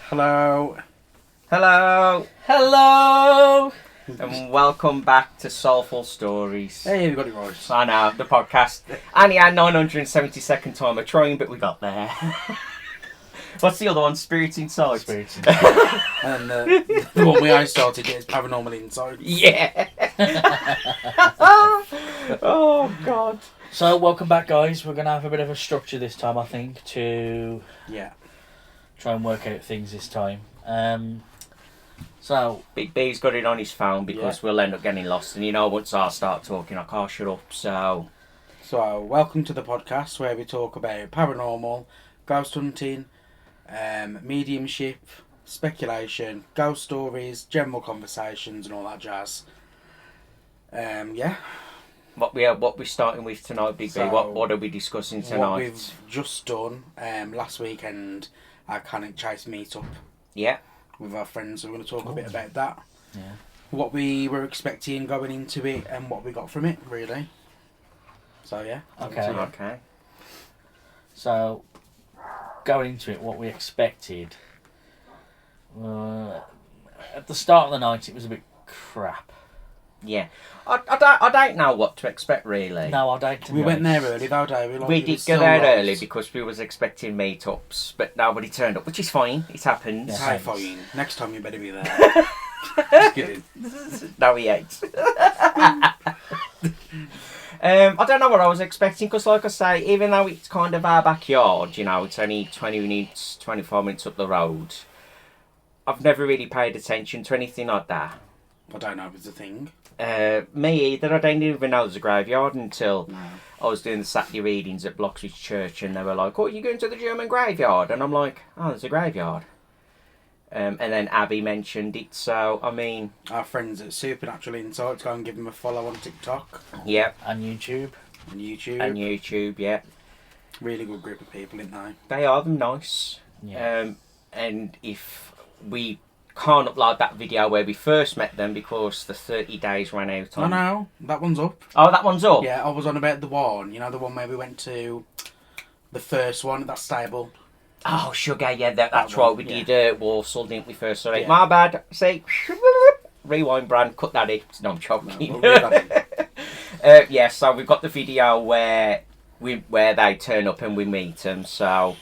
Hello. Hello. Hello! And welcome back to Soulful Stories. Hey, we got it right. I know, the podcast. Only our 972nd time of trying, but we got there. What's the other one? Spirit Inside? Spirit Inside. And the one we always started is Paranormal Inside. Yeah. Oh, God. So, welcome back, guys. We're going to have a bit of a structure this time, I think, to try and work out things this time. So Big B's got it on his phone because we'll end up getting lost. And you know, once I start talking, I can't shut up. So, welcome to the podcast where we talk about paranormal, ghost hunting, mediumship, speculation, ghost stories, general conversations and all that jazz. what we're starting with tonight, Big B? What are we discussing tonight? What we've just done last weekend, our Cannock Chase meet-up. Yeah. With our friends, so we're going to talk a bit about that. Yeah. What we were expecting going into it and what we got from it, really. So, yeah. Okay. So, going into it, what we expected. At the start of the night, it was a bit crap. Yeah. I don't know what to expect, really. No, I don't. We went there early, though, David. We did go there early because we was expecting meetups, but nobody turned up, which is fine. It happens. Yeah, hey, fine. Next time you better be there. Just kidding. No, he ain't. I don't know what I was expecting because, like I say, even though it's kind of our backyard, you know, it's only 20 minutes, 25 minutes up the road, I've never really paid attention to anything like that. I don't know if it's a thing. Me either. I didn't even know there was a graveyard until I was doing the Saturday readings at Bloxwich Church and they were like, "Oh, you're going to the German graveyard?" And I'm like, "Oh, there's a graveyard." And then Abby mentioned it, so, I mean... Our friends at Supernatural Insights, go and give them a follow on TikTok. Yeah. And YouTube. And YouTube, yeah. Really good group of people, aren't they? They are nice. Yeah. And if we can't upload that video where we first met them because the 30 days ran out on... No, that one's up. Oh, that one's up? Yeah, I was on about the one, you know, the one where we went to the first one at that stable. Oh, sugar, yeah, that's right. We did Warsaw, didn't we, first? Sorry, Yeah. my bad. See, rewind, Brand, cut that in. No, I'm joking. No, so we've got the video where they turn up and we meet them, so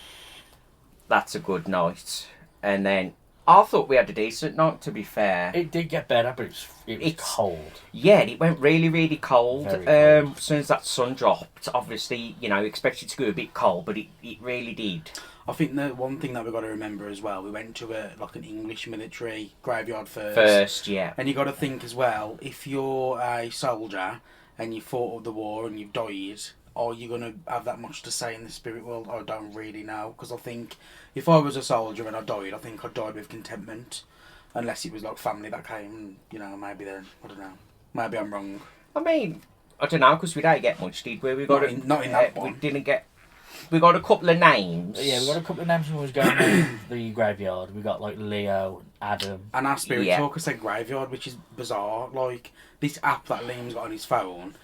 that's a good night. And then I thought we had a decent night, to be fair. It did get better, but it was cold. Yeah, it went really, really cold. Very cold. As soon as that sun dropped, obviously, you know, expected to go a bit cold, but it really did. I think the one thing that we've got to remember as well, we went to an English military graveyard First, yeah. And you got to think as well, if you're a soldier and you fought the war and you've died, are you going to have that much to say in the spirit world? I don't really know, because I think if I was a soldier and I died, I think I died with contentment, unless it was like family that came, you know, maybe then, I don't know. Maybe I'm wrong. I mean, I don't know, because we didn't get much, did we? Not in that one. We didn't get... We got a couple of names. Yeah, we got a couple of names when we was going to the graveyard. We got, like, Leo, Adam. And our spirit talker said graveyard, which is bizarre. Like, this app that Liam's got on his phone,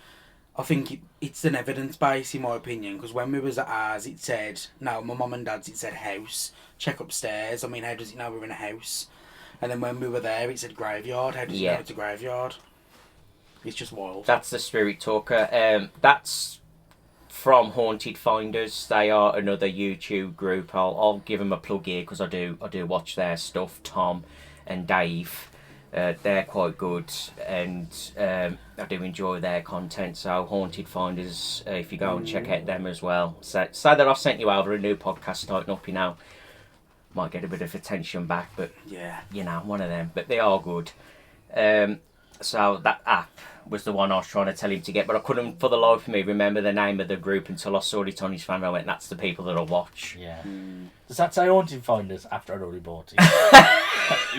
I think it's an evidence base, in my opinion, because when we was at ours, it said... No, my mum and dad's, it said house. Check upstairs. I mean, how does it know we're in a house? And then when we were there, it said graveyard. How does it know it's a graveyard? It's just wild. That's the spirit talker. That's from Haunted Finders. They are another YouTube group. I'll give them a plug here because I do watch their stuff. Tom and Dave, they're quite good, and I do enjoy their content. So Haunted Finders, if you go and check out them as well. So that I've sent you over a new podcast starting up, you know, might get a bit of attention back, but you know, one of them. But they are good. So that app was the one I was trying to tell him to get, but I couldn't for the life of me remember the name of the group until I saw it on his phone. I went, "That's the people that I watch." Yeah. Does that say Haunted Finders after I'd already bought it?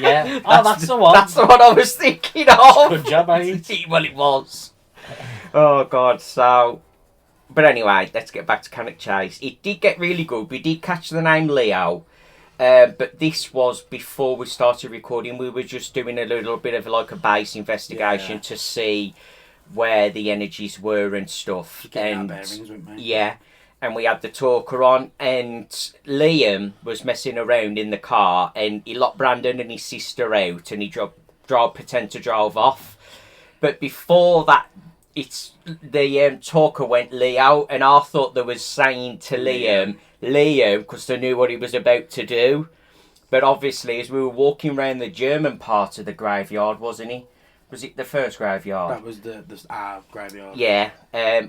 Yeah. That's the one. That's the one I was thinking of. Good job, mate. Well, it was. Oh God. So, but anyway, let's get back to Cannock Chase. It did get really good. We did catch the name Leo. But this was before we started recording. We were just doing a little bit of like a base investigation to see where the energies were and stuff. Our bearings, wouldn't we? Yeah, and we had the talker on, and Liam was messing around in the car, and he locked Brandon and his sister out, and he pretend to drive off. But before that, the talker went Leo, and I thought they was saying to Liam, because they knew what he was about to do. But obviously, as we were walking around the German part of the graveyard, wasn't he? Was it the first graveyard? That was the graveyard. Yeah,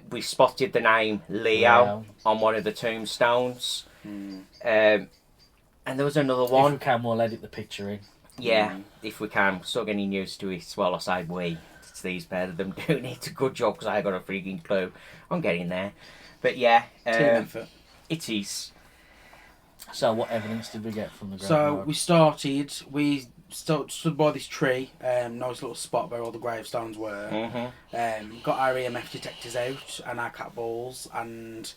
we spotted the name Leo on one of the tombstones. And there was another one. If we can, we'll edit the picture in. Yeah, if we can. We're still getting used to it. Well, I say we. It's these pair of them doing it. It's a good job because I got a freaking clue. I'm getting there. But yeah, team effort. It is. So what evidence did we get from the So graveyard? we stood by this tree, nice little spot where all the gravestones were. Got our EMF detectors out and our cat balls, and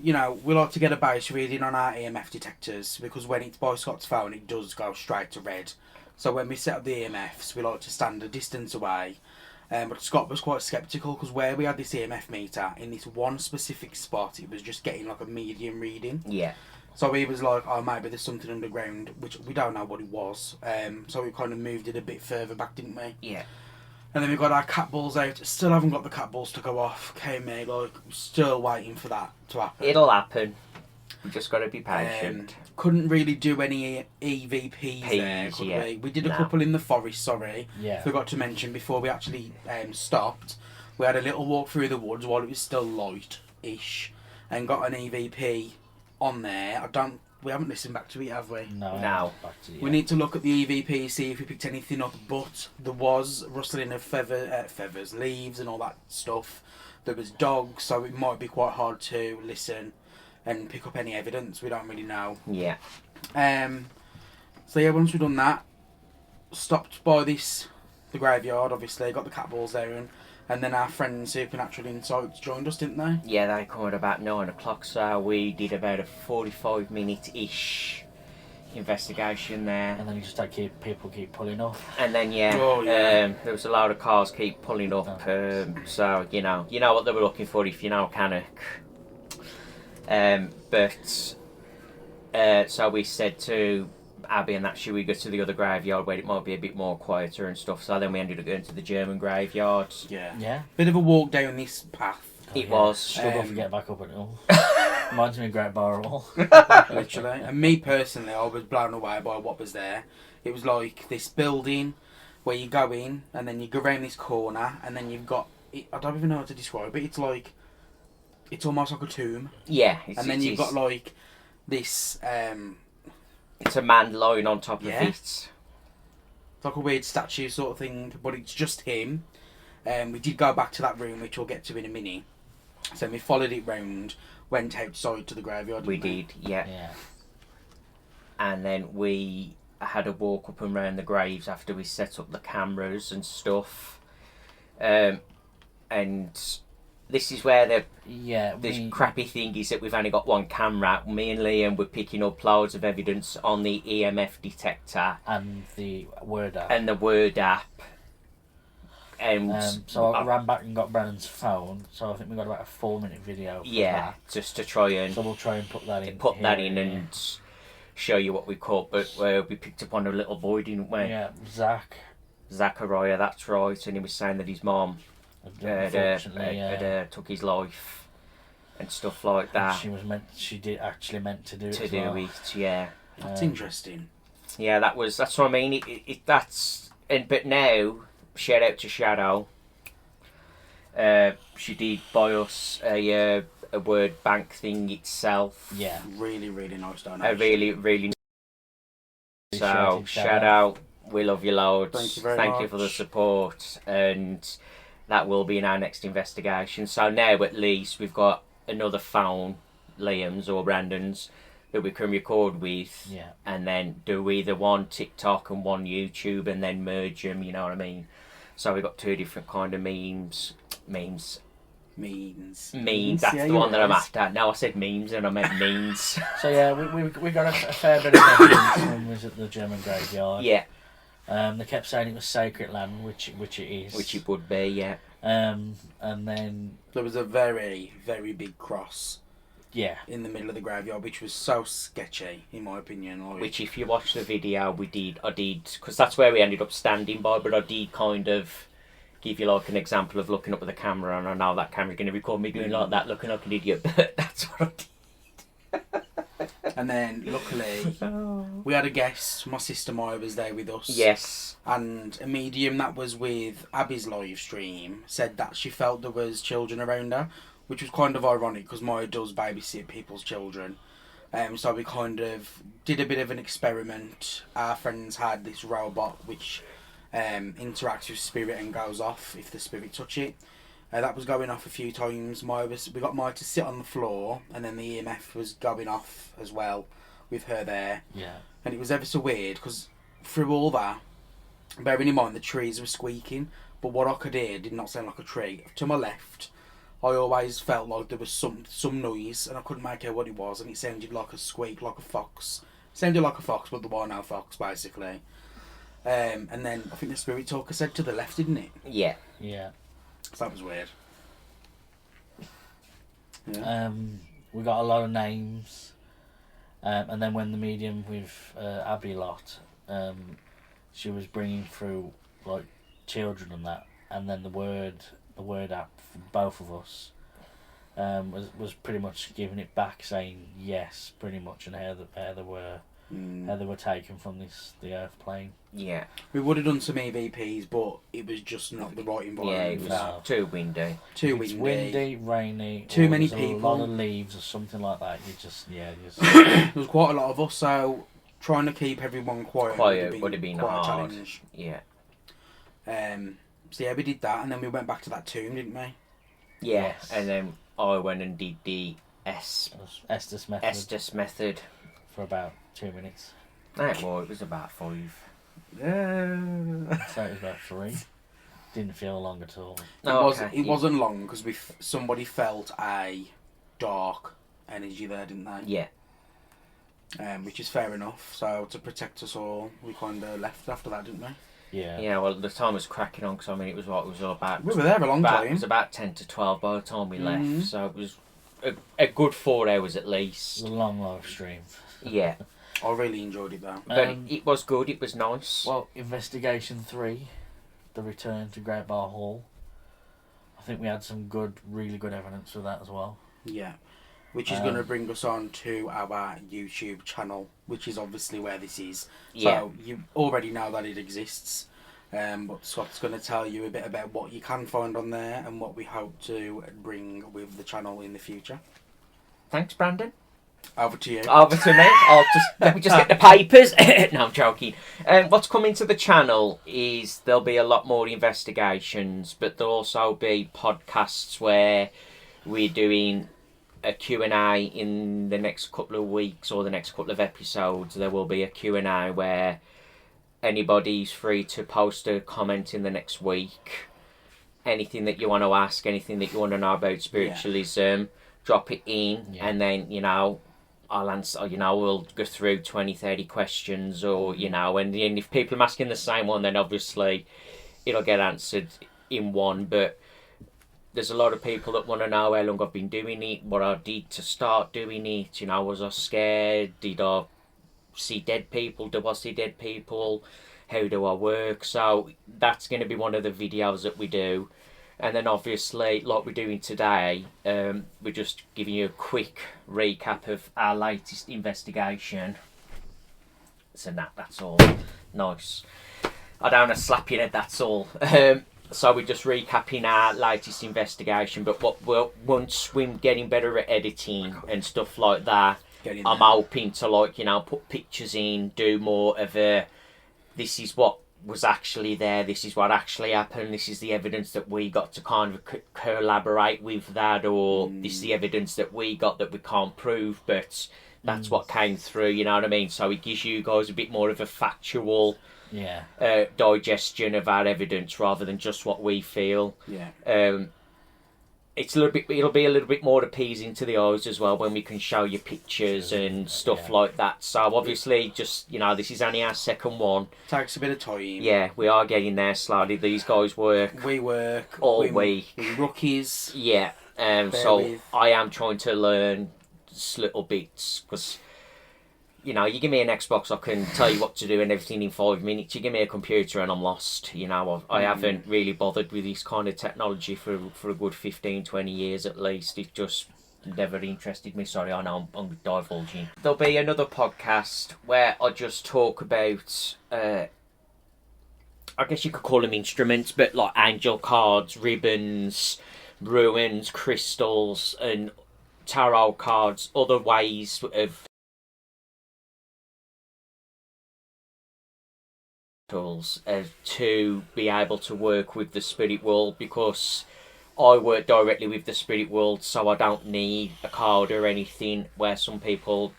we like to get a base reading on our EMF detectors because when it's by Scott's phone, it does go straight to red. So when we set up the EMFs, we like to stand a distance away. But Scott was quite sceptical because where we had this EMF meter in this one specific spot, it was just getting like a medium reading. Yeah. So he was like, oh, maybe there's something underground, which we don't know what it was. So we kind of moved it a bit further back, didn't we? Yeah. And then we got our cat balls out. Still haven't got the cat balls to go off. Okay, still waiting for that to happen. It'll happen. We just got to be patient. Couldn't really do any EVPs there, could we? We did a couple in the forest, sorry. Yeah. Forgot to mention before we actually stopped. We had a little walk through the woods while it was still light-ish and got an EVP on there. We haven't listened back to it, have we? No. We need to look at the EVP, see if we picked anything up, but there was rustling of feathers, leaves and all that stuff. There was dogs, so it might be quite hard to listen and pick up any evidence. We don't really know. Yeah. So yeah, once we've done that, stopped by the graveyard, obviously, got the cat balls there, and then our friends Supernatural Insights joined us, didn't they? Yeah, they come at about 9 o'clock, so we did about a 45-minute-ish investigation there. And then you just had people keep pulling up. And then, there was a lot of cars keep pulling up, so, you know what they were looking for if you know Cannock. So we said to Abby and that, should we go to the other graveyard where it might be a bit more quieter and stuff? So then we ended up going to the German graveyard. Yeah. Bit of a walk down this path. It was. Struggle to get back up at all. Reminds me of Great Barrel. Literally. And me personally, I was blown away by what was there. It was like this building where you go in and then you go around this corner and then you've got, I don't even know how to describe it. It's almost like a tomb. Yeah. And then you've got like this... it's a man lying on top of it. It's like a weird statue sort of thing, but it's just him. We did go back to that room, which we'll get to in a minute. So we followed it round, went outside to the graveyard. We did, yeah. And then we had a walk up and round the graves after we set up the cameras and stuff. And this is where this crappy thing is that we've only got one camera. Me and Liam were picking up loads of evidence on the EMF detector and the Word app. And so I ran back and got Brennan's phone. So I think we got about a 4-minute video. Just to try and. So we'll try and put that in. And show you what we caught. But we picked up on a little boy, didn't we? Yeah, Zachariah, that's right. And he was saying that his mom had took his life and stuff like that. She did actually meant to do it. That's interesting. Yeah, that's what I mean. But now, shout out to Shadow. She did buy us a word bank thing itself. Yeah, really, really nice donation. Really, really. So shout out. We love you loads. Thank you very much. Thank you for the support, and that will be in our next investigation. So now at least we've got another phone, Liam's or Brandon's, that we can record with, and then do either one TikTok and one YouTube and then merge them, you know what I mean? So we've got two different kind of memes. That's the one that I'm after. No, I said memes and I meant memes. So yeah, we got a fair bit of evidence when we was at the German graveyard. Yeah. They kept saying it was sacred land, which it is. Which it would be, yeah. And then there was a very, very big cross in the middle of the graveyard, which was so sketchy, in my opinion. Like, which, if you watch the video, I did, because that's where we ended up standing by, but I did kind of give you like an example of looking up at the camera, and I know that camera's going to record me doing like that, looking like an idiot, but that's what I did. And then, luckily, we had a guest. My sister Maya was there with us. Yes. And a medium that was with Abby's live stream said that she felt there was children around her, which was kind of ironic because Maya does babysit people's children. So we kind of did a bit of an experiment. Our friends had this robot which interacts with spirit and goes off if the spirit touch it. That was going off a few times. We got Maya to sit on the floor, and then the EMF was going off as well with her there. Yeah. And it was ever so weird because through all that, bearing in mind the trees were squeaking, but what I could hear did not sound like a tree. To my left, I always felt like there was some noise, and I couldn't make out what it was, and it sounded like a squeak, like a fox. It sounded like a fox, but there was no fox, basically. And then I think the spirit talker said to the left, didn't it? Yeah. Yeah. So that was weird. Yeah. We got a lot of names, and then when the medium with Abby lot, she was bringing through like children and that, and then the word app for both of us was pretty much giving it back, saying yes, pretty much, and how they were taken from the Earth plane. Yeah. We would have done some EVPs, but it was just not the right environment. Yeah, it was too windy. It's windy, rainy. Too many people. A lot of leaves or something like that. There was quite a lot of us, so trying to keep everyone quiet would have been quite hard. a challenge. Yeah. So yeah, we did that, and then we went back to that tomb, didn't we? Yeah, Yes. and then I went and did the Estes method for about 2 minutes. Well, it was about 5. Yeah. So it was about 3. Didn't feel long at all. It wasn't long because somebody felt a dark energy there, didn't they? Yeah. Which is fair enough. So to protect us all, we kind of left after that, didn't we? Yeah. Yeah. Well, the time was cracking on because it was all about. We were there a long time. It was about 10 to 12 by the time we left, so it was a good 4 hours at least. It was a long live stream. Yeah. I really enjoyed it though. But it was good. It was nice. Well, Investigation 3, the return to Great Bar Hall. I think we had some really good evidence for that as well. Yeah. Which is going to bring us on to our YouTube channel, which is obviously where this is. Yeah. So you already know that it exists. But Scott's going to tell you a bit about what you can find on there and what we hope to bring with the channel in the future. Thanks, Brandon. Over to you. Over to me. Let me just get the papers. No, I'm joking. What's coming to the channel is there'll be a lot more investigations, but there'll also be podcasts where we're doing a Q&A in the next couple of weeks or the next couple of episodes. There will be a Q&A where anybody's free to post a comment in the next week. Anything that you want to ask, anything that you want to know about spiritualism, drop it in, and then, I'll answer, we'll go through 20, 30 questions, or, and if people are asking the same one, then obviously it'll get answered in one. But there's a lot of people that want to know how long I've been doing it, what I did to start doing it, was I scared, did I see dead people, do I see dead people, how do I work? So that's going to be one of the videos that we do. And then obviously, like we're doing today, we're just giving you a quick recap of our latest investigation. So that's all. Nice. I don't want to slap your head, that's all. So we're just recapping our latest investigation, but once we're getting better at editing and stuff like that, I'm hoping to put pictures in, do more of a, this is what was actually there, this is what actually happened, this is the evidence that we got to kind of collaborate with that, or this is the evidence that we got that we can't prove, but that's what came through, you know what I mean? So it gives you guys a bit more of a factual digestion of our evidence rather than just what we feel. It'll be a little bit more appeasing to the eyes as well when we can show you pictures and stuff like that. So obviously, just this is only our second one. Takes a bit of time. Yeah, we are getting there slowly. These guys work. We work all week. We're rookies. Yeah. So I am trying to learn little bits, because you know, you give me an Xbox, I can tell you what to do and everything in 5 minutes. You give me a computer and I'm lost. You know, I haven't really bothered with this kind of technology for a good 15, 20 years at least. It just never interested me. Sorry, I know I'm divulging. There'll be another podcast where I just talk about, I guess you could call them instruments, but like angel cards, ribbons, runes, crystals, and tarot cards, other ways of to be able to work with the spirit world, because I work directly with the spirit world, so I don't need a card or anything, where some people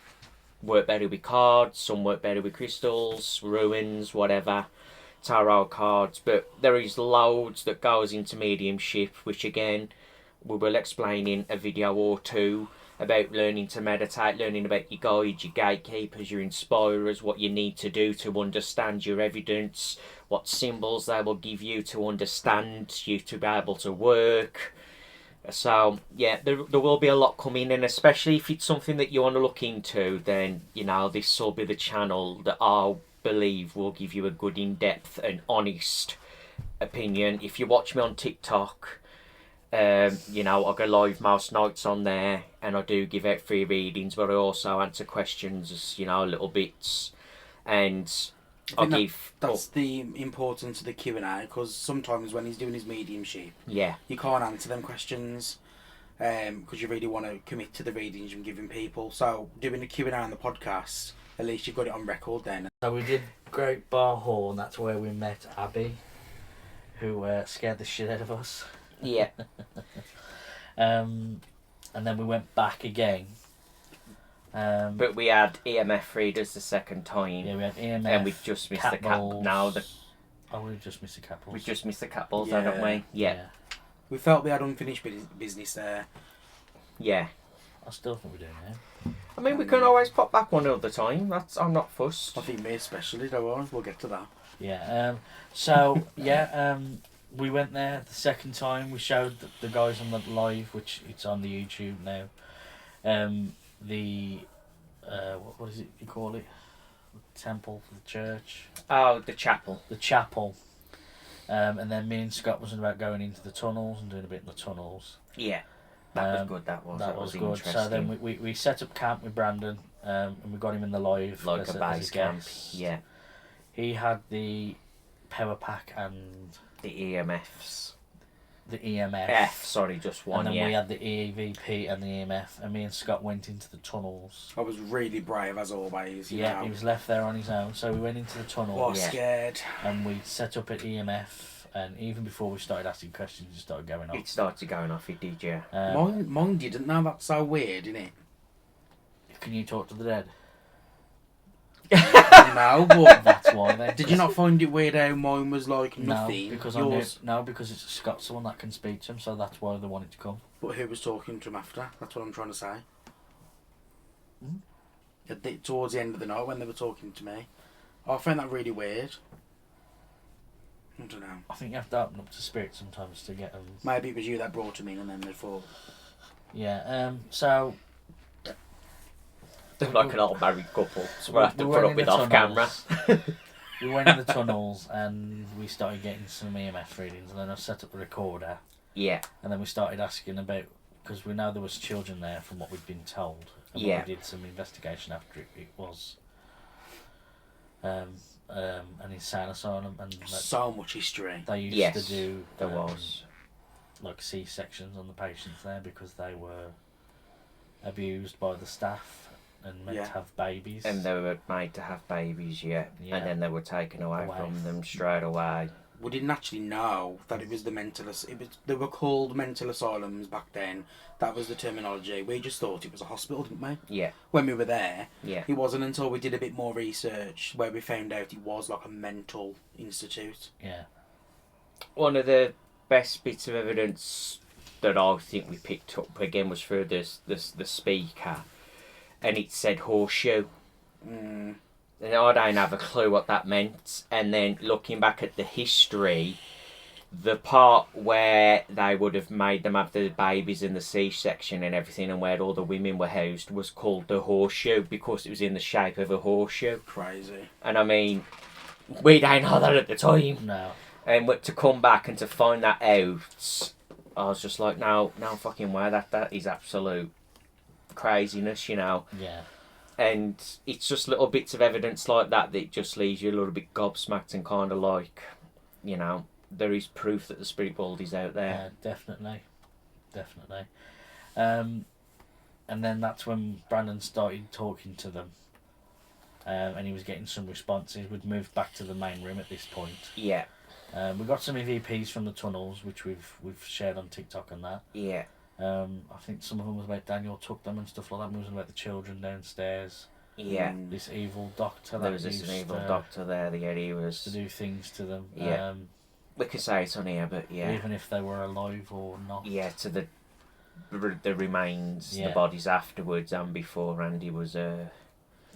work better with cards, some work better with crystals, ruins, whatever, tarot cards, but there is loads that goes into mediumship, which again we will explain in a video or two, about learning to meditate, learning about your guides, your gatekeepers, your inspirers, what you need to do to understand your evidence, what symbols they will give you to understand you to be able to work. So yeah, there will be a lot coming, and especially if it's something that you want to look into, then you know this will be the channel that I believe will give you a good in-depth and honest opinion. If you watch me on TikTok, you know, I go live most nights on there, and I do give out free readings, but I also answer questions, you know, little bits, and I'll give... That's the importance of the Q&A, because sometimes when he's doing his mediumship, yeah, you can't answer them questions, because you really want to commit to the readings you're giving people. So doing the Q&A on the podcast, at least you've got it on record then. So we did Great Bar Hall, and that's where we met Abby, who scared the shit out of us. Yeah. And then we went back again. But we had EMF readers the second time. Yeah, we had EMF. And we just missed the cap. Now we just missed the cap balls. We just missed the cap balls, haven't we? Yeah. We felt we had unfinished business there. Yeah. I still think we're doing it. I mean, we can always pop back one other time. I'm not fussed. I think me especially, though. We'll get to that. Yeah. So yeah. We went there the second time. We showed the guys on the live, which it's on the YouTube now. What is it you call it? The temple, the church. Oh, the chapel. The chapel. And then me and Scott was about going into the tunnels and doing a bit in the tunnels. Yeah, that was good. That was good. Interesting. So then we set up camp with Brandon, and we got him in the live like a base camp. Yeah. He had the power pack and the EMFs. The EMF. Just one. And then we had the EVP and the EMF, and me and Scott went into the tunnels. I was really brave as always. You know. He was left there on his own, so we went into the tunnels. I was scared. And we set up an EMF, and even before we started asking questions, it started going off. It started going off, it did, yeah. Mine didn't know. That's so weird, isn't it? Can you talk to the dead? No, but that's why then. Did you not find it weird how mine was like nothing? Because because it's Scott's the one that can speak to him, so that's why they wanted to come. But who was talking to him after? That's what I'm trying to say. Towards the end of the night when they were talking to me, I found that really weird. I don't know. I think you have to open up to spirit sometimes to get them. Maybe it was you that brought him in, and then they thought. Yeah. So. They're like an old married couple, so we'll have to put up with off camera. We went in the tunnels and we started getting some EMF readings, and then I set up the recorder. Yeah. And then we started asking about, because we know there was children there from what we'd been told. And we did some investigation after it was an insane asylum, and so much history. They used to do there was like C-sections on the patients there because they were abused by the staff. And meant to have babies. And they were made to have babies, yeah. And then they were taken away from them straight away. We didn't actually know that it was the they were called mental asylums back then. That was the terminology. We just thought it was a hospital, didn't we? Yeah. When we were there. Yeah. It wasn't until we did a bit more research where we found out it was like a mental institute. Yeah. One of the best bits of evidence that I think we picked up again was through the speaker. And it said horseshoe. And I don't have a clue what that meant. And then looking back at the history, the part where they would have made them have the babies in the C-section and everything, and where all the women were housed, was called the horseshoe because it was in the shape of a horseshoe. Crazy. And I mean, we didn't know that at the time. No. And to come back and to find that out, I was just like, no fucking way, that is absolute craziness, you know. Yeah. And it's just little bits of evidence like that just leaves you a little bit gobsmacked and kind of like, you know, there is proof that the spirit world is out there. Yeah, definitely. And then that's when Brandon started talking to them, and he was getting some responses. We'd moved back to the main room at this point. Yeah. We got some EVPs from the tunnels, which we've shared on TikTok and that. Yeah. I think some of them was about Daniel took them and stuff like that. It was about the children downstairs. Yeah. This evil doctor. There was this evil doctor there. He was to do things to them. Yeah. We could say it on here, but yeah. Even if they were alive or not. Yeah, to the remains, Yeah. the bodies afterwards and before, and he was a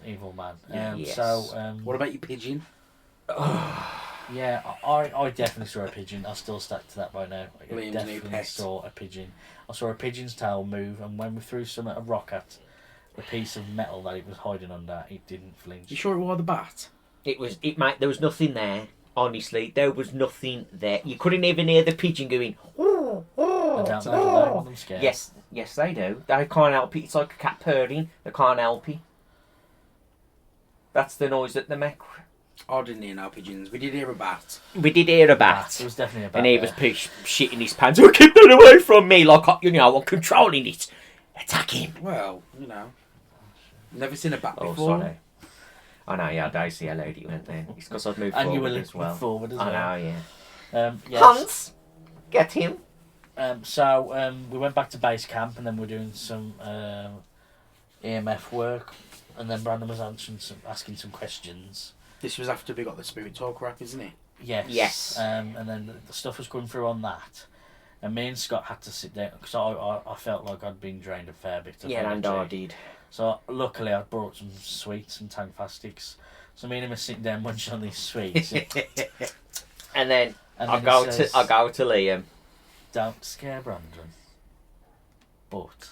evil man. Yes. So, what about your pigeon? Yeah, I definitely saw a pigeon. I still stuck to that by now. I Liam's new definitely pet. saw a pigeon. I saw a pigeon's tail move, and when we threw a rock at the piece of metal that it was hiding under, it didn't flinch. You sure it was the bat? There was nothing there. Honestly, there was nothing there. You couldn't even hear the pigeon going. Oh, oh. I don't know. I'm scared. Yes, they do. They can't help it. It's like a cat purring. They can't help it. That's the noise that they make. I didn't hear no pigeons. We did hear a bat. We did hear a bat. There was definitely a bat. And he there. was shitting his pants. Oh, keep that away from me! Like, you know, I'm controlling it. Attack him. Well, you know. Never seen a bat Oh, before. sorry. I know, yeah, I see how loud it went then. It's because I've moved And forward you were as well. forward as well. I know, yeah. Yes. Hans! Get him. So we went back to base camp, and then we're doing some EMF work, and then Brandon was asking some questions. This was after we got the spirit talk rap, isn't it? Yes. Yes. And then the stuff was coming through on that, and me and Scott had to sit down because I felt like I'd been drained a fair bit of Yeah, and energy. I did. So luckily I brought some sweets and Tangfastics. So me and him are sitting down munching on these sweets. And then And I then go he says, to Liam. Don't scare Brandon. But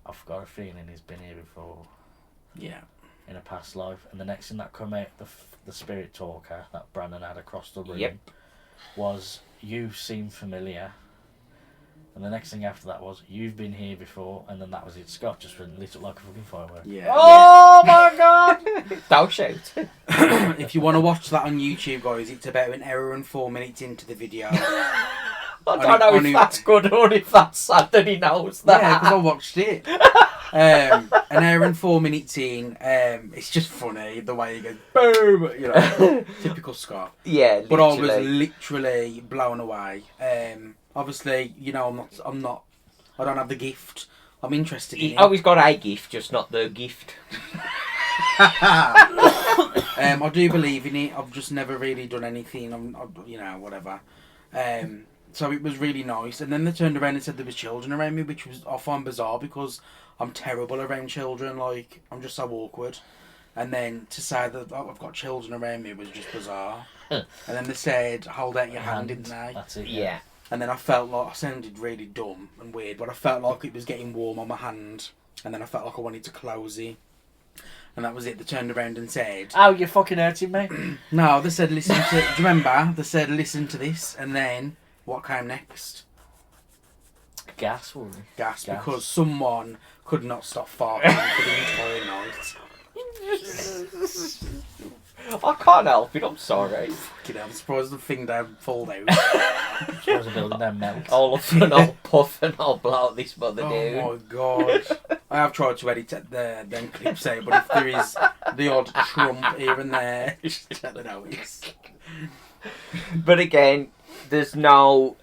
I've got a feeling he's been here before. Yeah. In a past life. And the next thing that come out, the spirit talker that Brandon had across the room, Yep. was, you seem familiar. And the next thing after that was, you've been here before. And then that was it. Scott just lit up like a fucking firework. Yeah. Oh my god! Don't shout. If you want to watch that on YouTube, guys, it's about an hour and 4 minutes into the video. I don't know if that's good or if that's sad that he knows that. Yeah, because I watched it. An hour and 4 minutes in, it's just funny the way he goes boom, you know, typical Scott. Yeah, literally. But I was literally blown away. Obviously, you know, I don't have the gift. I'm interested in He it. always got a gift, just not the gift. I do believe in it. I've just never really done anything. You know, whatever. So it was really nice. And then they turned around and said there was children around me, which I find bizarre because I'm terrible around children. Like, I'm just so awkward. And then to say that I've got children around me was just bizarre. And then they said, hold out your hand, didn't they? That's it. Yeah. And then I felt like I sounded really dumb and weird, but I felt like it was getting warm on my hand. And then I felt like I wanted to close it. And that was it. They turned around and said... Oh, you're fucking hurting me. No, they said listen to... Do you remember? They said listen to this. And then what came next? Gas, or Gas. Gas. Because someone could not stop farting for the entire night. I can't help it, I'm sorry. Fucking hell, I'm surprised the thing don't fall down. suppose the building don't melt. All of an old puff and I'll blow out this mother dude. Oh my god. I have tried to edit them clips out, but if there is the odd trump here and there, just let me know. But again, there's no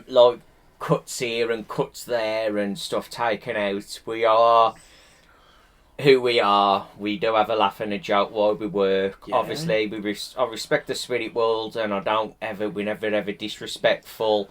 like cuts here and cuts there and stuff taken out. We are who we are. We do have a laugh and a joke while we work. Yeah. Obviously, I respect the spirit world, and we're never ever disrespectful.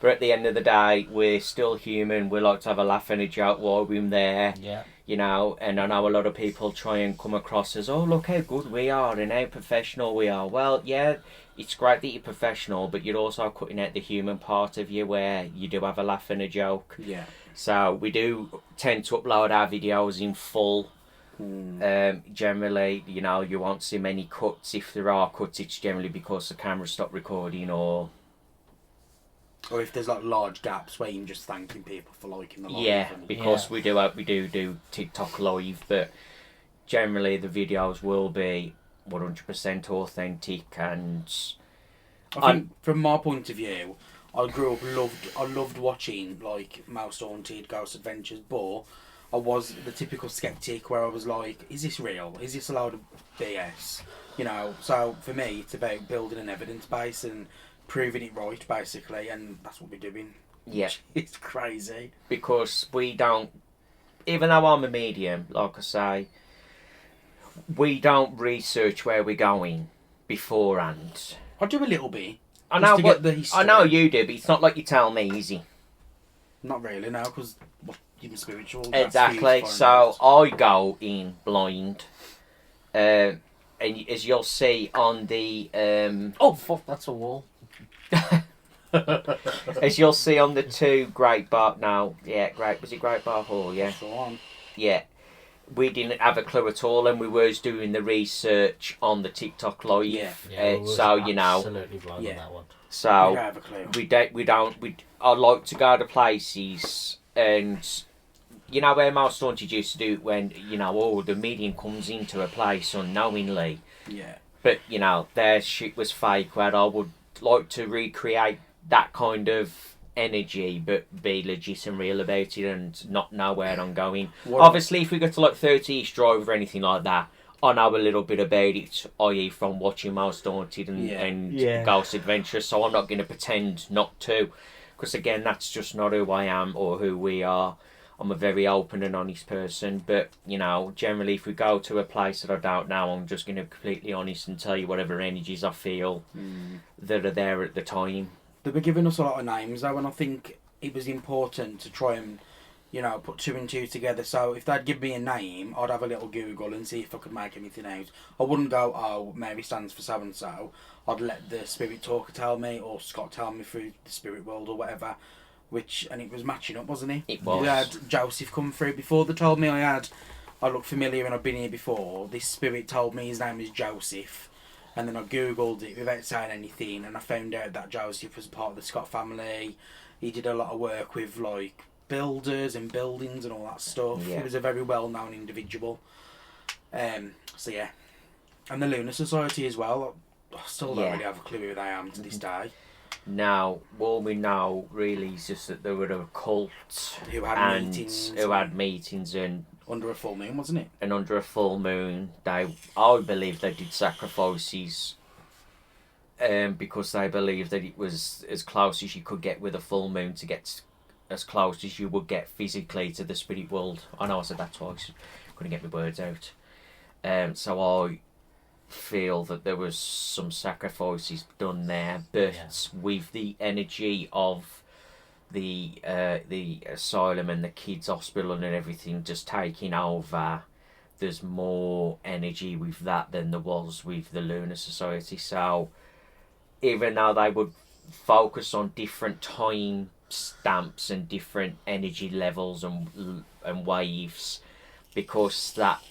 But at the end of the day, we're still human. We like to have a laugh and a joke while we're there. Yeah. you know, and I know a lot of people try and come across as, oh, look how good we are and how professional we are. Well, yeah, it's great that you're professional, but you're also cutting out the human part of you where you do have a laugh and a joke. Yeah. So we do tend to upload our videos in full. Generally, you know, you won't see many cuts. If there are cuts, it's generally because the camera stopped recording, or if there's like large gaps where you're just thanking people for liking the live. yeah, because we do TikTok live, but generally the videos will be 100% authentic. And I think from my point of view, I grew up I loved watching like Mouse Haunted, Ghost Adventures, but I was the typical skeptic where I was like, is this real? Is this a load of BS? You know, so for me it's about building an evidence base and proving it right, basically, and that's what we're doing. yeah, It's crazy. because we don't, even though I'm a medium, like I say, we don't research where we're going beforehand. I do a little bit. I Just know to what get the history. I know you do, but it's not like you tell me, is it? Not really, no, because you're spiritual. Exactly. So I go in blind, and as you'll see on the Oh, fuck, that's a wall. as you'll see on the two Great Bar now, was it Great Bar Hall? Yeah, So on. yeah. We didn't have a clue at all, and we was doing the research on the TikTok live. Yeah. So you know, Absolutely blind on that one. We so don't have a clue. I like to go to places, and you know where most haunted used to do it when, you know, the medium comes into a place unknowingly. Yeah. But, you know, their shit was fake, where I would like to recreate that kind of energy, but be legit and real about it and not know where I'm going. Obviously, if we go to like 30 East Drive or anything like that, I know a little bit about it, i.e. from watching Most Haunted and Ghost Adventures, so I'm not going to pretend not to, because again, that's just not who I am or who we are. I'm a very open and honest person, but, you know, generally if we go to a place that I don't know, I'm just going to be completely honest and tell you whatever energies I feel that are there at the time. They were giving us a lot of names though, and I think it was important to try and, you know, put two and two together. So if they'd give me a name, I'd have a little Google and see if I could make anything out. I wouldn't go, oh, Mary stands for so and so. I'd let the spirit talker tell me, or Scott tell me through the spirit world or whatever. And it was matching up, wasn't it? It was. We had Joseph come through before. They told me I looked familiar and I'd been here before. This spirit told me his name is Joseph. And then I googled it without saying anything, and I found out that Joseph was part of the Scott family. He did a lot of work with like builders and buildings and all that stuff. Yeah. He was a very well-known individual. So yeah, and the Lunar Society as well. I still don't really have a clue who they am to this day. Now, all we know really is just that they were a cult Who had meetings and under a full moon, wasn't it? And under a full moon, I believe they did sacrifices, because they believed that it was as close as you could get with a full moon to get as close as you would get physically to the spirit world. I know I said that twice, couldn't get my words out. So I feel that there was some sacrifices done there, but with the energy of the asylum and the kids' hospital and everything just taking over, there's more energy with that than there was with the Lunar Society. So even though they would focus on different time stamps and different energy levels and waves, because that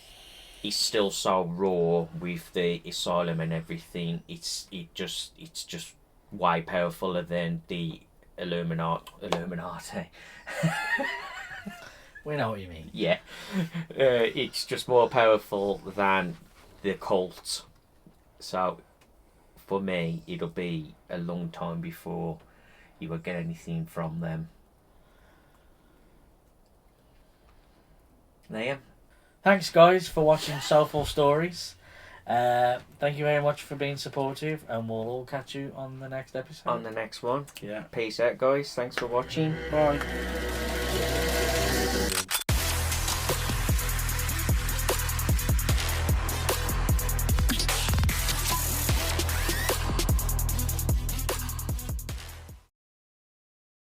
is still so raw with the asylum and everything, it's just way powerfuler than the Illuminati. We know what you mean. Yeah. It's just more powerful than the cult. So for me, it'll be a long time before you will get anything from them. Liam? Thanks, guys, for watching Soulful Stories. Thank you very much for being supportive, and we'll all catch you on the next episode. On the next one. Yeah. Peace out, guys. Thanks for watching. Bye.